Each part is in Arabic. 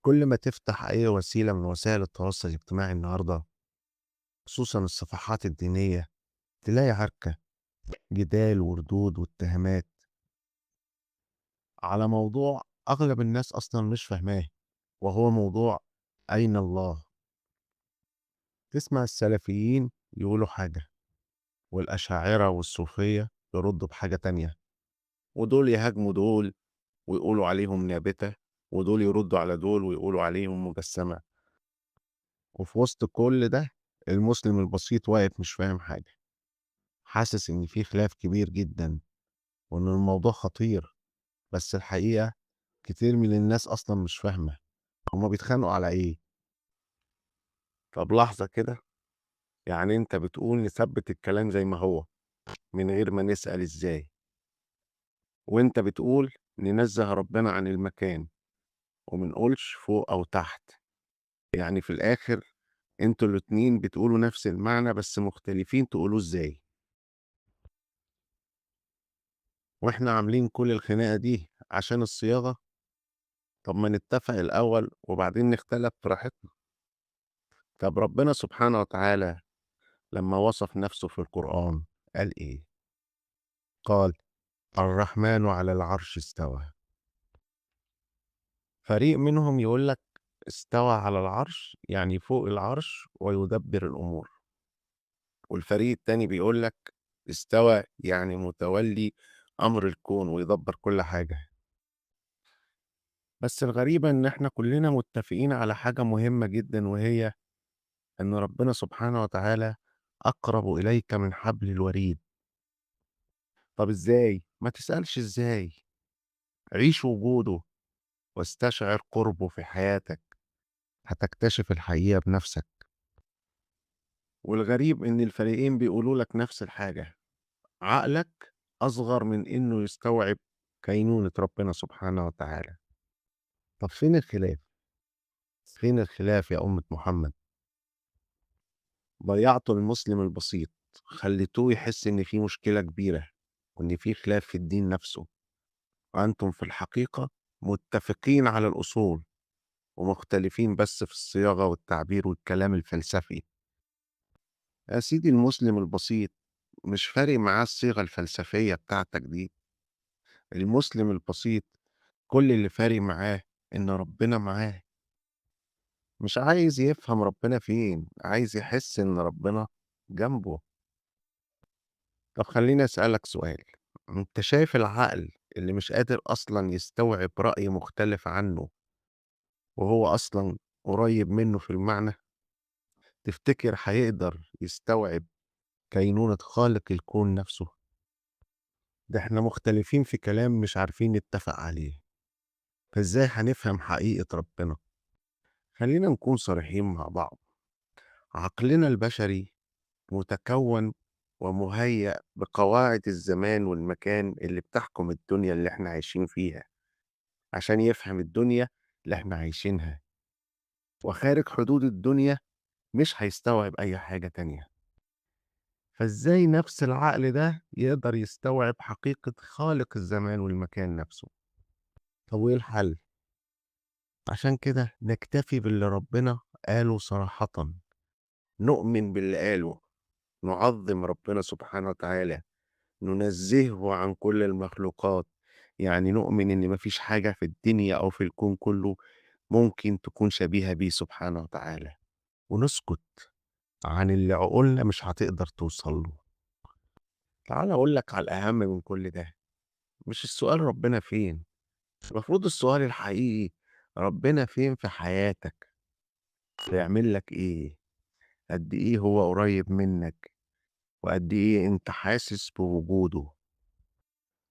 كل ما تفتح أي وسيلة من وسائل التواصل الاجتماعي النهاردة، خصوصًا الصفحات الدينية، تلاقي عركة، جدال وردود واتهامات على موضوع أغلب الناس أصلًا مش فاهماه، وهو موضوع أين الله؟ تسمع السلفيين يقولوا حاجة، والأشاعرة والصوفية يردوا بحاجة تانية، ودول يهاجموا دول ويقولوا عليهم نابتة، ودول يردوا على دول ويقولوا عليهم مجسمة، وفي وسط كل ده المسلم البسيط واقف مش فاهم حاجة. حاسس إن في خلاف كبير جدًا، وإن الموضوع خطير، بس الحقيقة كتير من الناس أصلًا مش فاهمة هُم بيتخانقوا على إيه. طب لحظة كده، يعني أنت بتقول نثبّت الكلام زي ما هو من غير ما نسأل إزاي، وأنت بتقول ننزّه ربنا عن المكان وما نقولش فوق أو تحت، يعني في الآخر أنتم الاتنين بتقولوا نفس المعنى بس مختلفين تقولوه إزاي؟ وإحنا عاملين كل الخناقة دي عشان الصياغة؟ طب ما نتفق الأول وبعدين نختلف براحتنا. طب ربنا سبحانه وتعالى لما وصف نفسه في القرآن قال إيه؟ قال: الرحمن على العرش استوى. فريق منهم يقول لك استوى على العرش يعني فوق العرش ويدبر الأمور، والفريق التاني بيقول لك استوى يعني متولي أمر الكون ويدبر كل حاجة. بس الغريبة إن إحنا كلنا متفقين على حاجة مهمة جدا، وهي إن ربنا سبحانه وتعالى أقرب إليك من حبل الوريد. طب إزاي؟ ما تسألش إزاي، عيش وجوده واستشعر قربه في حياتك، هتكتشف الحقيقة بنفسك. والغريب إن الفريقين بيقولوا لك نفس الحاجة، عقلك أصغر من إنه يستوعب كينونة ربنا سبحانه وتعالى. طب فين الخلاف؟ فين الخلاف يا أمة محمد؟ ضيعتوا المسلم البسيط، خليتوه يحس إن في مشكلة كبيرة وإن في خلاف في الدين نفسه، وأنتم في الحقيقة متفقين على الأصول ومختلفين بس في الصياغة والتعبير والكلام الفلسفي. يا سيدي المسلم البسيط مش فارق معاه الصيغة الفلسفية بتاعتك دي. المسلم البسيط كل اللي فارق معاه إن ربنا معاه، مش عايز يفهم ربنا فين، عايز يحس إن ربنا جنبه. طب خليني أسألك سؤال، أنت شايف العقل اللي مش قادر أصلا يستوعب رأي مختلف عنه وهو أصلا قريب منه في المعنى، تفتكر هيقدر يستوعب كينونة خالق الكون نفسه؟ ده احنا مختلفين في كلام مش عارفين نتفق عليه، فازاي هنفهم حقيقة ربنا؟ خلينا نكون صريحين مع بعض، عقلنا البشري متكون ومهيأ بقواعد الزمان والمكان اللي بتحكم الدنيا اللي احنا عايشين فيها، عشان يفهم الدنيا اللي احنا عايشينها، وخارج حدود الدنيا مش هيستوعب أي حاجة تانية. فازاي نفس العقل ده يقدر يستوعب حقيقة خالق الزمان والمكان نفسه؟ طب وايه الحل؟ عشان كده نكتفي باللي ربنا قاله صراحة، نؤمن باللي قاله، نعظم ربنا سبحانه وتعالى، ننزهه عن كل المخلوقات، يعني نؤمن إن مفيش حاجة في الدنيا أو في الكون كله ممكن تكون شبيهة بيه سبحانه وتعالى، ونسكت عن اللي عقولنا مش هتقدر توصل له. تعال أقول لك على الأهم من كل ده، مش السؤال ربنا فين، المفروض السؤال الحقيقي ربنا فين في حياتك، بيعمل لك إيه، قد إيه هو قريب منك، وقد إيه أنت حاسس بوجوده.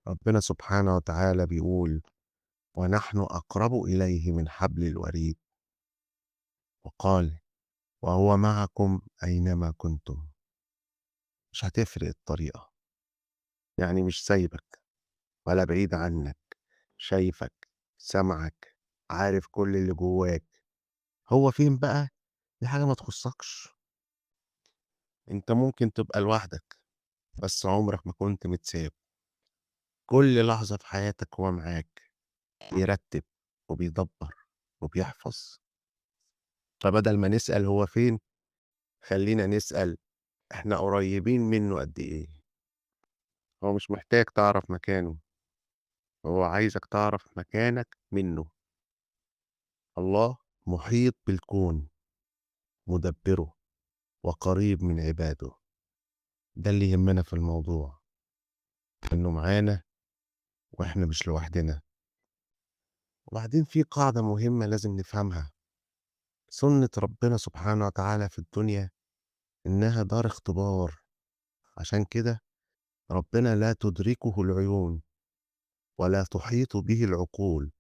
ربنا سبحانه وتعالى بيقول: ونحن أقرب إليه من حبل الوريد، وقال: وهو معكم أينما كنتم. مش هتفرق الطريقة، يعني مش سايبك ولا بعيد عنك، شايفك، سمعك، عارف كل اللي جواك. هو فين بقى؟ دي حاجة ما تخصكش. انت ممكن تبقى لوحدك بس عمرك ما كنت متساب، كل لحظة في حياتك هو معاك، بيرتب وبيدبر وبيحفظ. فبدل ما نسأل هو فين، خلّينا نسأل إحنا قريبين منّه قد إيه. هو مش محتاج تعرف مكانه، هو عايزك تعرف مكانك منّه. الله محيط بالكون، مدبّره وقريب من عباده. ده اللي يهمنا في الموضوع، إنه معانا وإحنا مش لوحدنا. وبعدين في قاعدة مهمة لازم نفهمها، سُنّة ربنا سبحانه وتعالى في الدنيا إنها دار اختبار. عشان كده ربنا لا تدركه العيون ولا تحيط به العقول،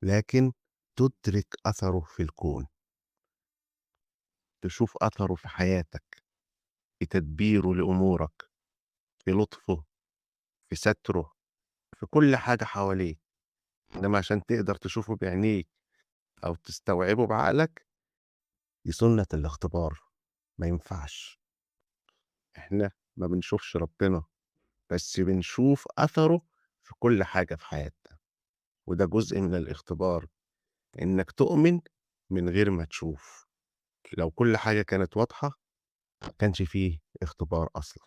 لكن تدرك أثره في الكون. تشوف أثره في حياتك، في تدبيره لأمورك، في لطفه، في ستره، في كل حاجة حواليك. إنما عشان تقدر تشوفه بعينيك أو تستوعبه بعقلك، دي سُنّة الاختبار، ما ينفعش. إحنا ما بنشوفش ربنا، بس بنشوف أثره في كل حاجة في حياتنا، وده جزء من الاختبار، إنك تؤمن من غير ما تشوف. لو كل حاجة كانت واضحة ما كانش فيه اختبار أصلًا.